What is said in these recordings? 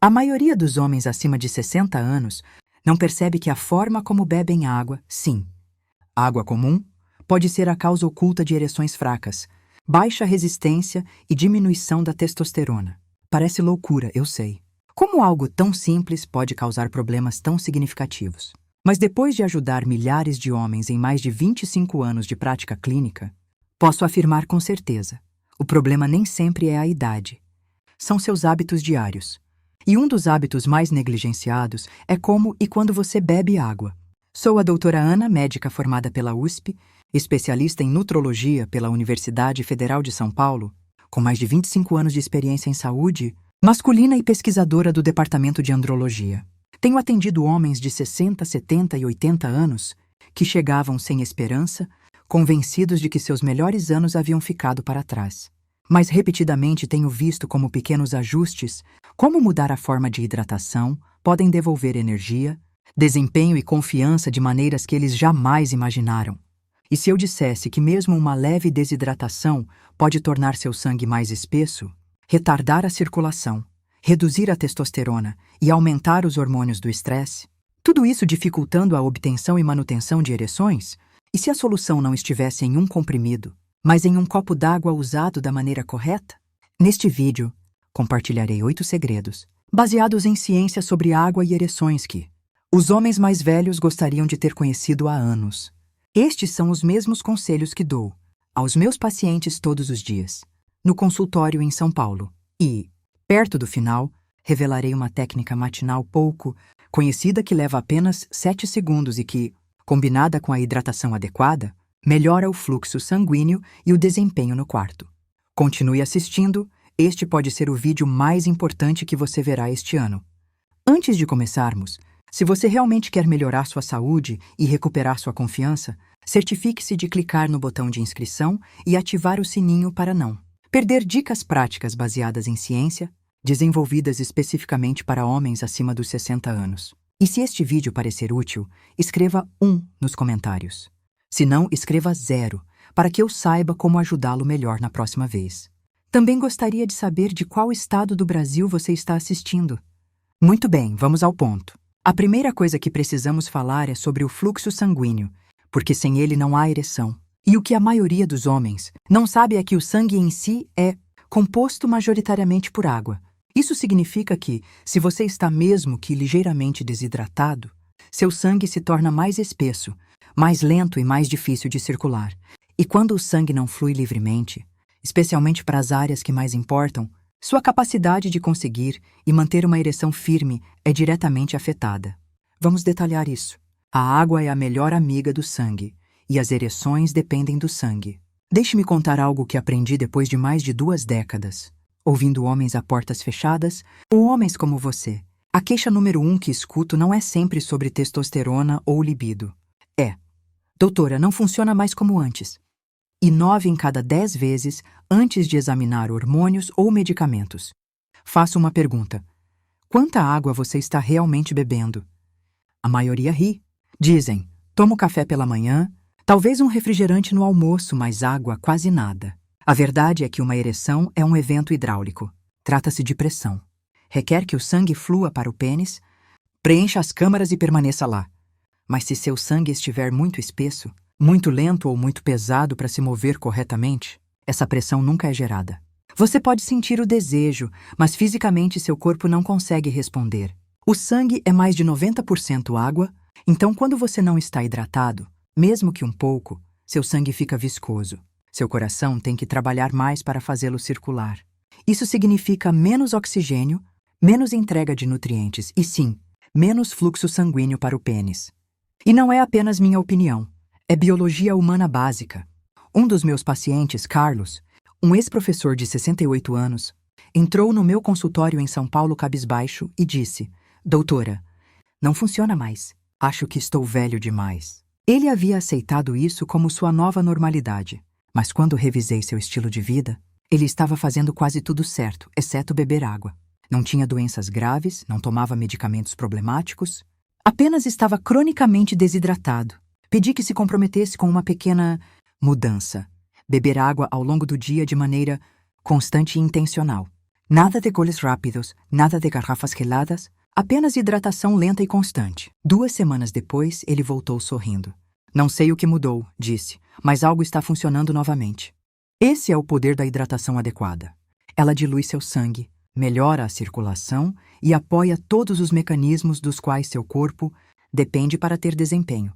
A maioria dos homens acima de 60 anos não percebe que a forma como bebem água, sim, água comum, pode ser a causa oculta de ereções fracas, baixa resistência e diminuição da testosterona. Parece loucura, eu sei. Como algo tão simples pode causar problemas tão significativos? Mas depois de ajudar milhares de homens em mais de 25 anos de prática clínica, posso afirmar com certeza, o problema nem sempre é a idade. São seus hábitos diários. E um dos hábitos mais negligenciados é como e quando você bebe água. Sou a doutora Ana, médica formada pela USP, especialista em nutrologia pela Universidade Federal de São Paulo, com mais de 25 anos de experiência em saúde masculina e pesquisadora do Departamento de Andrologia. Tenho atendido homens de 60, 70 e 80 anos que chegavam sem esperança, convencidos de que seus melhores anos haviam ficado para trás. Mas repetidamente tenho visto como pequenos ajustes, como mudar a forma de hidratação, podem devolver energia, desempenho e confiança de maneiras que eles jamais imaginaram. E se eu dissesse que mesmo uma leve desidratação pode tornar seu sangue mais espesso, retardar a circulação, reduzir a testosterona e aumentar os hormônios do estresse, tudo isso dificultando a obtenção e manutenção de ereções? E se a solução não estivesse em um comprimido, mas em um copo d'água usado da maneira correta? Neste vídeo, compartilharei 8 segredos, baseados em ciência sobre água e ereções que os homens mais velhos gostariam de ter conhecido há anos. Estes são os mesmos conselhos que dou aos meus pacientes todos os dias, no consultório em São Paulo. E, perto do final, revelarei uma técnica matinal pouco conhecida que leva apenas 7 segundos e que, combinada com a hidratação adequada, melhora o fluxo sanguíneo e o desempenho no quarto. Continue assistindo, este pode ser o vídeo mais importante que você verá este ano. Antes de começarmos, se você realmente quer melhorar sua saúde e recuperar sua confiança, certifique-se de clicar no botão de inscrição e ativar o sininho para não perder dicas práticas baseadas em ciência, desenvolvidas especificamente para homens acima dos 60 anos. E se este vídeo parecer útil, escreva 1 nos comentários. Se não, escreva 0, para que eu saiba como ajudá-lo melhor na próxima vez. Também gostaria de saber de qual estado do Brasil você está assistindo. Muito bem, vamos ao ponto. A primeira coisa que precisamos falar é sobre o fluxo sanguíneo, porque sem ele não há ereção. E o que a maioria dos homens não sabe é que o sangue em si é composto majoritariamente por água. Isso significa que, se você está mesmo que ligeiramente desidratado, seu sangue se torna mais espesso, mais lento e mais difícil de circular. E quando o sangue não flui livremente, especialmente para as áreas que mais importam, sua capacidade de conseguir e manter uma ereção firme é diretamente afetada. Vamos detalhar isso. A água é a melhor amiga do sangue, e as ereções dependem do sangue. Deixe-me contar algo que aprendi depois de mais de 2 décadas, ouvindo homens a portas fechadas ou homens como você. A queixa número 1 que escuto não é sempre sobre testosterona ou libido. É: doutora, não funciona mais como antes. E 9 em cada 10 vezes antes de examinar hormônios ou medicamentos. Faço uma pergunta: quanta água você está realmente bebendo? A maioria ri. Dizem: tomo café pela manhã, talvez um refrigerante no almoço, mas água quase nada. A verdade é que uma ereção é um evento hidráulico. Trata-se de pressão. Requer que o sangue flua para o pênis, preencha as câmaras e permaneça lá. Mas se seu sangue estiver muito espesso, muito lento ou muito pesado para se mover corretamente, essa pressão nunca é gerada. Você pode sentir o desejo, mas fisicamente seu corpo não consegue responder. O sangue é mais de 90% água, então quando você não está hidratado, mesmo que um pouco, seu sangue fica viscoso. Seu coração tem que trabalhar mais para fazê-lo circular. Isso significa menos oxigênio, menos entrega de nutrientes e, sim, menos fluxo sanguíneo para o pênis. E não é apenas minha opinião. É biologia humana básica. Um dos meus pacientes, Carlos, um ex-professor de 68 anos, entrou no meu consultório em São Paulo cabisbaixo e disse: doutora, não funciona mais. Acho que estou velho demais. Ele havia aceitado isso como sua nova normalidade, mas quando revisei seu estilo de vida, ele estava fazendo quase tudo certo, exceto beber água. Não tinha doenças graves, não tomava medicamentos problemáticos, apenas estava cronicamente desidratado. Pedi que se comprometesse com uma pequena mudança. Beber água ao longo do dia de maneira constante e intencional. Nada de goles rápidos, nada de garrafas geladas, apenas hidratação lenta e constante. 2 semanas depois, ele voltou sorrindo. Não sei o que mudou, disse, mas algo está funcionando novamente. Esse é o poder da hidratação adequada. Ela dilui seu sangue, melhora a circulação e apoia todos os mecanismos dos quais seu corpo depende para ter desempenho.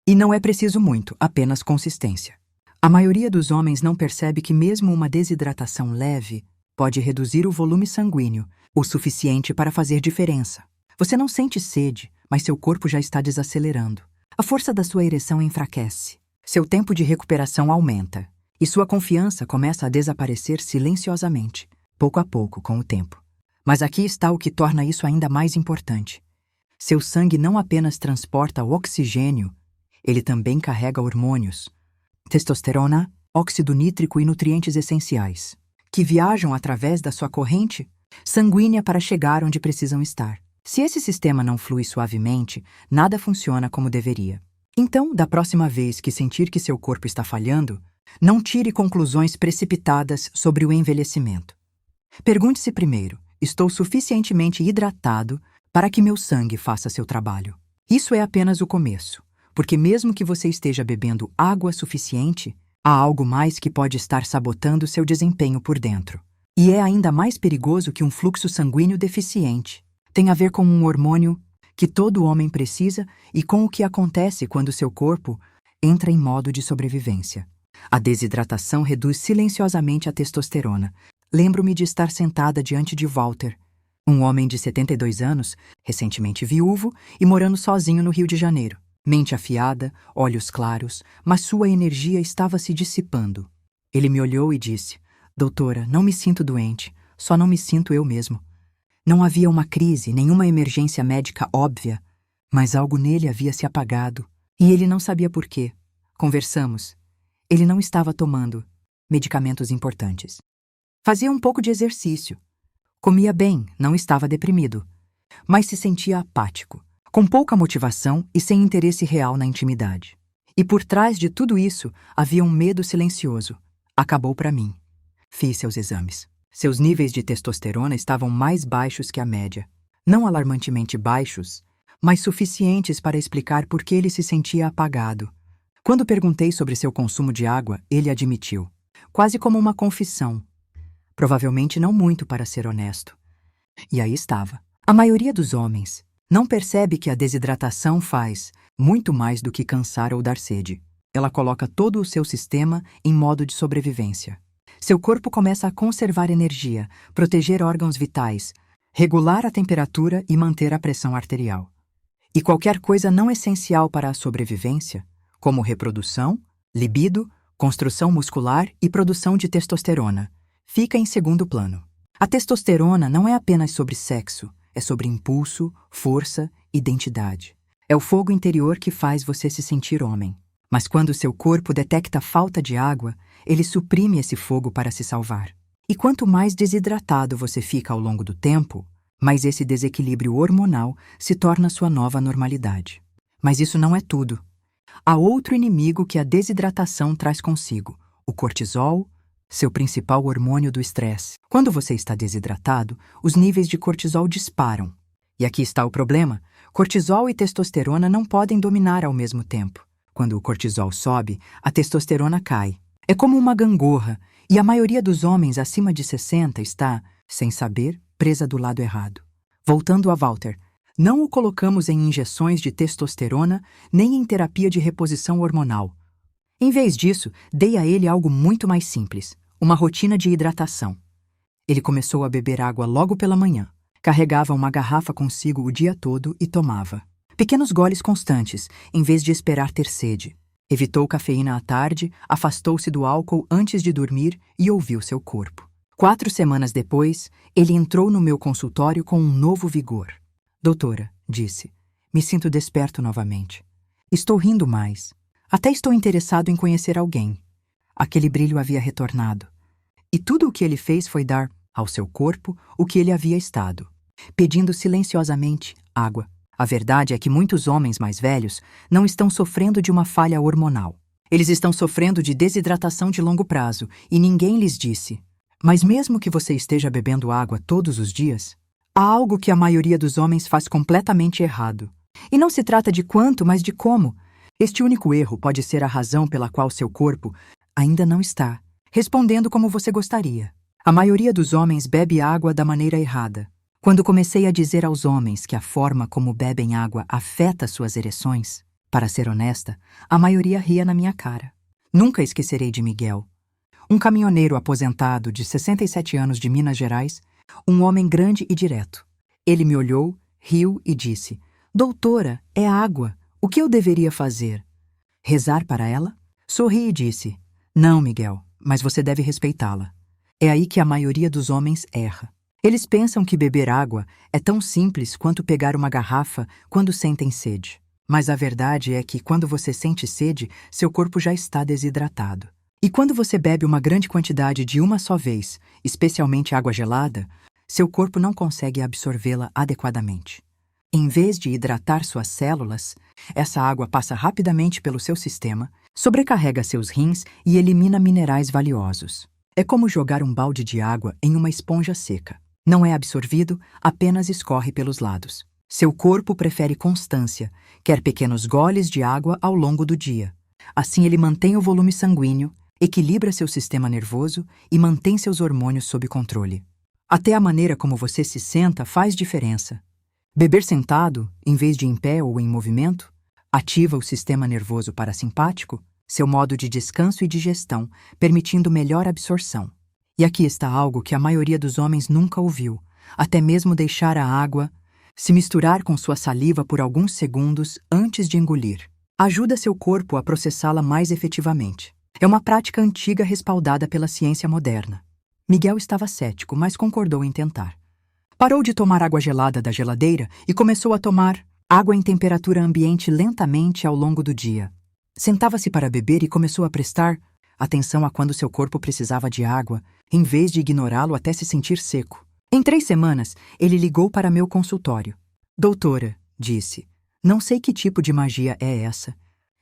E não é preciso muito, apenas consistência. A maioria dos homens não percebe que mesmo uma desidratação leve pode reduzir o volume sanguíneo, o suficiente para fazer diferença. Você não sente sede, mas seu corpo já está desacelerando. A força da sua ereção enfraquece. Seu tempo de recuperação aumenta. E sua confiança começa a desaparecer silenciosamente, pouco a pouco, com o tempo. Mas aqui está o que torna isso ainda mais importante. Seu sangue não apenas transporta o oxigênio, ele também carrega hormônios, testosterona, óxido nítrico e nutrientes essenciais, que viajam através da sua corrente sanguínea para chegar onde precisam estar. Se esse sistema não flui suavemente, nada funciona como deveria. Então, da próxima vez que sentir que seu corpo está falhando, não tire conclusões precipitadas sobre o envelhecimento. Pergunte-se primeiro: estou suficientemente hidratado para que meu sangue faça seu trabalho? Isso é apenas o começo, porque mesmo que você esteja bebendo água suficiente, há algo mais que pode estar sabotando seu desempenho por dentro. E é ainda mais perigoso que um fluxo sanguíneo deficiente. Tem a ver com um hormônio que todo homem precisa e com o que acontece quando seu corpo entra em modo de sobrevivência. A desidratação reduz silenciosamente a testosterona. Lembro-me de estar sentada diante de Walter, um homem de 72 anos, recentemente viúvo e morando sozinho no Rio de Janeiro. Mente afiada, olhos claros, mas sua energia estava se dissipando. Ele me olhou e disse: Doutora, não me sinto doente, só não me sinto eu mesmo. Não havia uma crise, nenhuma emergência médica óbvia, mas algo nele havia se apagado, e ele não sabia por quê. Conversamos. Ele não estava tomando medicamentos importantes. Fazia um pouco de exercício. Comia bem, não estava deprimido, mas se sentia apático, com pouca motivação e sem interesse real na intimidade. E por trás de tudo isso havia um medo silencioso. Acabou para mim. Fiz seus exames. Seus níveis de testosterona estavam mais baixos que a média. Não alarmantemente baixos, mas suficientes para explicar por que ele se sentia apagado. Quando perguntei sobre seu consumo de água, ele admitiu, quase como uma confissão. Provavelmente não muito, para ser honesto. E aí estava. A maioria dos homens não percebe que a desidratação faz muito mais do que cansar ou dar sede. Ela coloca todo o seu sistema em modo de sobrevivência. Seu corpo começa a conservar energia, proteger órgãos vitais, regular a temperatura e manter a pressão arterial. E qualquer coisa não essencial para a sobrevivência, como reprodução, libido, construção muscular e produção de testosterona, fica em segundo plano. A testosterona não é apenas sobre sexo, é sobre impulso, força, identidade. É o fogo interior que faz você se sentir homem. Mas quando seu corpo detecta falta de água, ele suprime esse fogo para se salvar. E quanto mais desidratado você fica ao longo do tempo, mais esse desequilíbrio hormonal se torna sua nova normalidade. Mas isso não é tudo. Há outro inimigo que a desidratação traz consigo: o cortisol, seu principal hormônio do estresse. Quando você está desidratado, os níveis de cortisol disparam. E aqui está o problema: cortisol e testosterona não podem dominar ao mesmo tempo. Quando o cortisol sobe, a testosterona cai. É como uma gangorra, e a maioria dos homens acima de 60 está, sem saber, presa do lado errado. Voltando a Walter, não o colocamos em injeções de testosterona nem em terapia de reposição hormonal. Em vez disso, dei a ele algo muito mais simples: uma rotina de hidratação. Ele começou a beber água logo pela manhã. Carregava uma garrafa consigo o dia todo e tomava. Pequenos goles constantes, em vez de esperar ter sede. Evitou cafeína à tarde, afastou-se do álcool antes de dormir e ouviu seu corpo. 4 semanas depois, ele entrou no meu consultório com um novo vigor. Doutora, disse, me sinto desperto novamente. Estou rindo mais. Até estou interessado em conhecer alguém. Aquele brilho havia retornado. E tudo o que ele fez foi dar ao seu corpo o que ele havia estado, pedindo silenciosamente água. A verdade é que muitos homens mais velhos não estão sofrendo de uma falha hormonal. Eles estão sofrendo de desidratação de longo prazo e ninguém lhes disse. Mas mesmo que você esteja bebendo água todos os dias, há algo que a maioria dos homens faz completamente errado. E não se trata de quanto, mas de como. Este único erro pode ser a razão pela qual seu corpo ainda não está respondendo como você gostaria. A maioria dos homens bebe água da maneira errada. Quando comecei a dizer aos homens que a forma como bebem água afeta suas ereções, para ser honesta, a maioria ria na minha cara. Nunca esquecerei de Miguel, um caminhoneiro aposentado de 67 anos de Minas Gerais, um homem grande e direto. Ele me olhou, riu e disse: "Doutora, é água. O que eu deveria fazer? Rezar para ela?" Sorri e disse: "Não, Miguel, mas você deve respeitá-la." É aí que a maioria dos homens erra. Eles pensam que beber água é tão simples quanto pegar uma garrafa quando sentem sede. Mas a verdade é que quando você sente sede, seu corpo já está desidratado. E quando você bebe uma grande quantidade de uma só vez, especialmente água gelada, seu corpo não consegue absorvê-la adequadamente. Em vez de hidratar suas células, essa água passa rapidamente pelo seu sistema, sobrecarrega seus rins e elimina minerais valiosos. É como jogar um balde de água em uma esponja seca. Não é absorvido, apenas escorre pelos lados. Seu corpo prefere constância, quer pequenos goles de água ao longo do dia. Assim ele mantém o volume sanguíneo, equilibra seu sistema nervoso e mantém seus hormônios sob controle. Até a maneira como você se senta faz diferença. Beber sentado, em vez de em pé ou em movimento, ativa o sistema nervoso parasimpático, seu modo de descanso e digestão, permitindo melhor absorção. E aqui está algo que a maioria dos homens nunca ouviu: até mesmo deixar a água se misturar com sua saliva por alguns segundos antes de engolir. Ajuda seu corpo a processá-la mais efetivamente. É uma prática antiga respaldada pela ciência moderna. Miguel estava cético, mas concordou em tentar. Parou de tomar água gelada da geladeira e começou a tomar água em temperatura ambiente lentamente ao longo do dia. Sentava-se para beber e começou a prestar atenção a quando seu corpo precisava de água, em vez de ignorá-lo até se sentir seco. Em 3 semanas, ele ligou para meu consultório. "Doutora", disse, "não sei que tipo de magia é essa,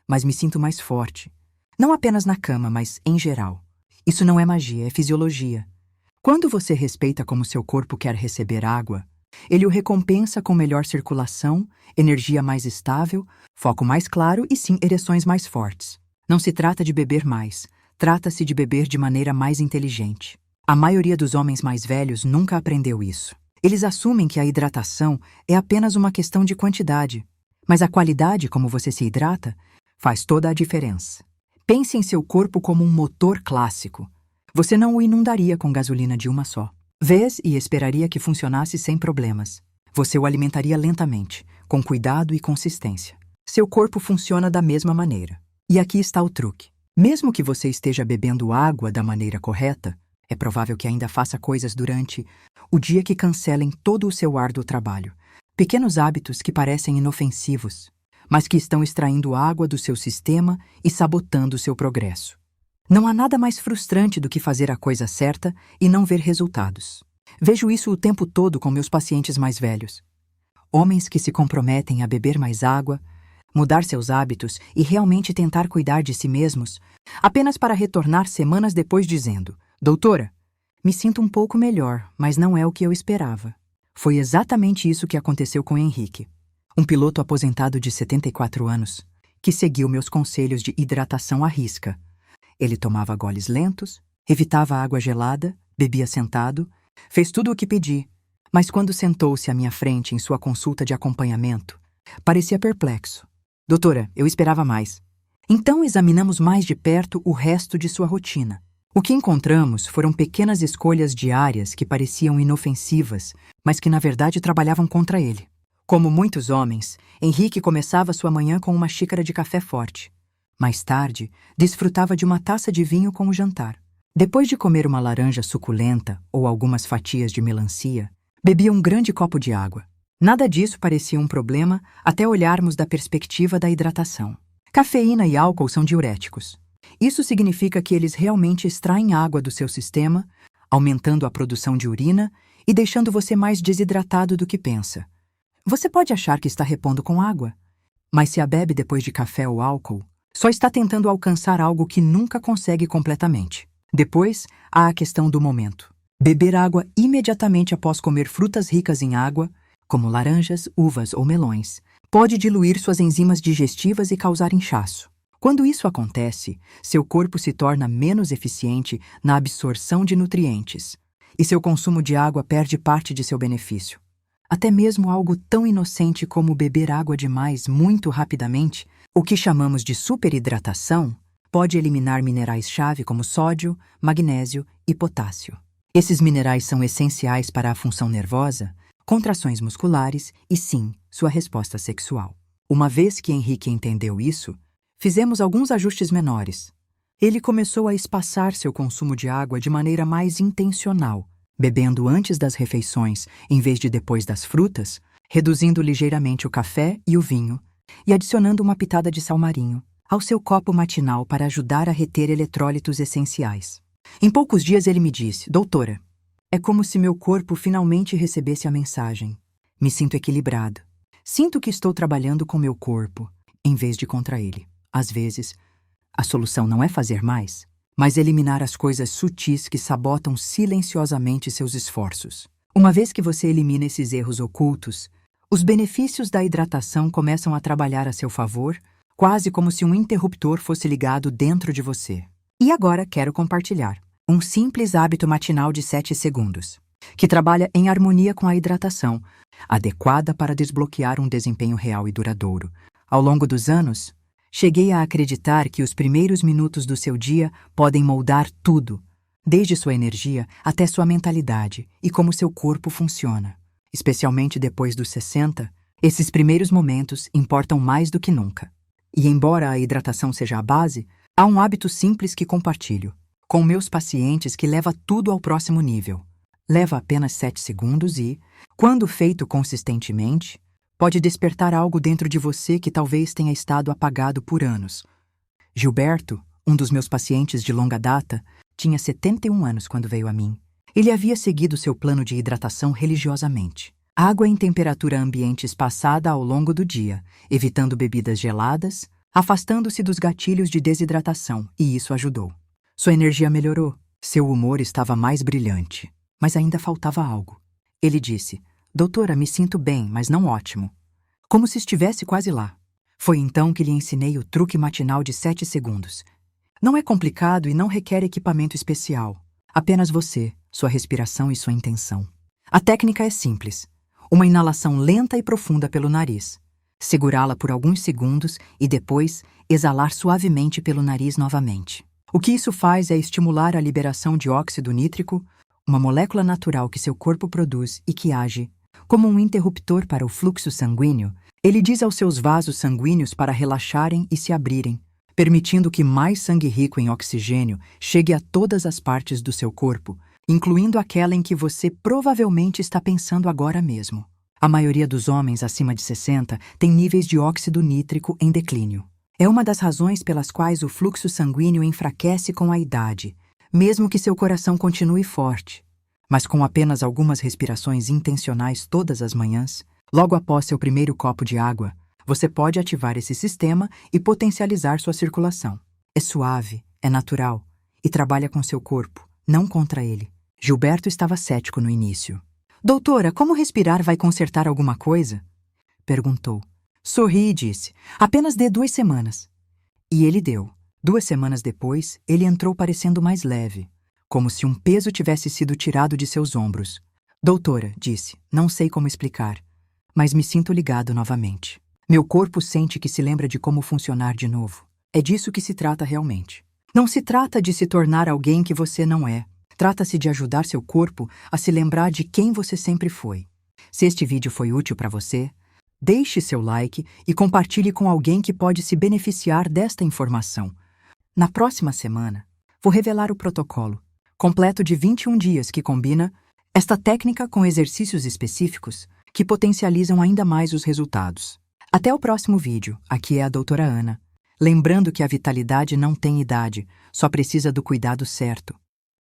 mas me sinto mais forte. Não apenas na cama, mas em geral. Isso não é magia, é fisiologia. Quando você respeita como seu corpo quer receber água, ele o recompensa com melhor circulação, energia mais estável, foco mais claro e sim ereções mais fortes. Não se trata de beber mais, trata-se de beber de maneira mais inteligente. A maioria dos homens mais velhos nunca aprendeu isso. Eles assumem que a hidratação é apenas uma questão de quantidade, mas a qualidade como você se hidrata faz toda a diferença. Pense em seu corpo como um motor clássico. Você não o inundaria com gasolina de uma só vez e esperaria que funcionasse sem problemas. Você o alimentaria lentamente, com cuidado e consistência. Seu corpo funciona da mesma maneira. E aqui está o truque. Mesmo que você esteja bebendo água da maneira correta, é provável que ainda faça coisas durante o dia que cancelem todo o seu árduo trabalho. Pequenos hábitos que parecem inofensivos, mas que estão extraindo água do seu sistema e sabotando seu progresso. Não há nada mais frustrante do que fazer a coisa certa e não ver resultados. Vejo isso o tempo todo com meus pacientes mais velhos. Homens que se comprometem a beber mais água, mudar seus hábitos e realmente tentar cuidar de si mesmos, apenas para retornar semanas depois dizendo: "Doutora, me sinto um pouco melhor, mas não é o que eu esperava." Foi exatamente isso que aconteceu com Henrique, um piloto aposentado de 74 anos, que seguiu meus conselhos de hidratação à risca. Ele tomava goles lentos, evitava água gelada, bebia sentado, fez tudo o que pedi, mas quando sentou-se à minha frente em sua consulta de acompanhamento, parecia perplexo. "Doutora, eu esperava mais." Então examinamos mais de perto o resto de sua rotina. O que encontramos foram pequenas escolhas diárias que pareciam inofensivas, mas que na verdade trabalhavam contra ele. Como muitos homens, Henrique começava sua manhã com uma xícara de café forte. Mais tarde, desfrutava de uma taça de vinho com o jantar. Depois de comer uma laranja suculenta ou algumas fatias de melancia, bebia um grande copo de água. Nada disso parecia um problema até olharmos da perspectiva da hidratação. Cafeína e álcool são diuréticos. Isso significa que eles realmente extraem água do seu sistema, aumentando a produção de urina e deixando você mais desidratado do que pensa. Você pode achar que está repondo com água, mas se a bebe depois de café ou álcool, só está tentando alcançar algo que nunca consegue completamente. Depois, há a questão do momento. Beber água imediatamente após comer frutas ricas em água, como laranjas, uvas ou melões, pode diluir suas enzimas digestivas e causar inchaço. Quando isso acontece, seu corpo se torna menos eficiente na absorção de nutrientes, e seu consumo de água perde parte de seu benefício. Até mesmo algo tão inocente como beber água demais muito rapidamente, o que chamamos de superidratação, pode eliminar minerais-chave como sódio, magnésio e potássio. Esses minerais são essenciais para a função nervosa, contrações musculares e, sim, sua resposta sexual. Uma vez que Henrique entendeu isso, fizemos alguns ajustes menores. Ele começou a espaçar seu consumo de água de maneira mais intencional, bebendo antes das refeições em vez de depois das frutas, reduzindo ligeiramente o café e o vinho e adicionando uma pitada de sal marinho ao seu copo matinal para ajudar a reter eletrólitos essenciais. Em poucos dias ele me disse: "Doutora, é como se meu corpo finalmente recebesse a mensagem. Me sinto equilibrado. Sinto que estou trabalhando com meu corpo, em vez de contra ele. Às vezes, a solução não é fazer mais, mas eliminar as coisas sutis que sabotam silenciosamente seus esforços. Uma vez que você elimina esses erros ocultos, os benefícios da hidratação começam a trabalhar a seu favor, quase como se um interruptor fosse ligado dentro de você. E agora quero compartilhar um simples hábito matinal de 7 segundos, que trabalha em harmonia com a hidratação, adequada para desbloquear um desempenho real e duradouro. Ao longo dos anos, cheguei a acreditar que os primeiros minutos do seu dia podem moldar tudo, desde sua energia até sua mentalidade e como seu corpo funciona. Especialmente depois dos 60, esses primeiros momentos importam mais do que nunca. E embora a hidratação seja a base, há um hábito simples que compartilho com meus pacientes que leva tudo ao próximo nível. Leva apenas 7 segundos e, quando feito consistentemente, pode despertar algo dentro de você que talvez tenha estado apagado por anos. Gilberto, um dos meus pacientes de longa data, tinha 71 anos quando veio a mim. Ele havia seguido seu plano de hidratação religiosamente. Água em temperatura ambiente espaçada ao longo do dia, evitando bebidas geladas, afastando-se dos gatilhos de desidratação, e isso ajudou. Sua energia melhorou, seu humor estava mais brilhante, mas ainda faltava algo. Ele disse: "Doutora, me sinto bem, mas não ótimo." Como se estivesse quase lá. Foi então que lhe ensinei o truque matinal de 7 segundos. Não é complicado e não requer equipamento especial. Apenas você, sua respiração e sua intenção. A técnica é simples. Uma inalação lenta e profunda pelo nariz. Segurá-la por alguns segundos e depois exalar suavemente pelo nariz novamente. O que isso faz é estimular a liberação de óxido nítrico, uma molécula natural que seu corpo produz e que age como um interruptor para o fluxo sanguíneo. Ele diz aos seus vasos sanguíneos para relaxarem e se abrirem, permitindo que mais sangue rico em oxigênio chegue a todas as partes do seu corpo, incluindo aquela em que você provavelmente está pensando agora mesmo. A maioria dos homens acima de 60 tem níveis de óxido nítrico em declínio. É uma das razões pelas quais o fluxo sanguíneo enfraquece com a idade, mesmo que seu coração continue forte. Mas com apenas algumas respirações intencionais todas as manhãs, logo após seu primeiro copo de água, você pode ativar esse sistema e potencializar sua circulação. É suave, é natural e trabalha com seu corpo, não contra ele. Gilberto estava cético no início. "Doutora, como respirar vai consertar alguma coisa?" perguntou. Sorri e disse: "Apenas dê 2 semanas." E ele deu. 2 semanas depois, ele entrou parecendo mais leve, como se um peso tivesse sido tirado de seus ombros. "Doutora", disse, "não sei como explicar, mas me sinto ligado novamente. Meu corpo sente que se lembra de como funcionar de novo. É disso que se trata realmente. Não se trata de se tornar alguém que você não é. Trata-se de ajudar seu corpo a se lembrar de quem você sempre foi." Se este vídeo foi útil para você, deixe seu like e compartilhe com alguém que pode se beneficiar desta informação. Na próxima semana, vou revelar o protocolo completo de 21 dias que combina esta técnica com exercícios específicos que potencializam ainda mais os resultados. Até o próximo vídeo. Aqui é a doutora Ana. Lembrando que a vitalidade não tem idade, só precisa do cuidado certo.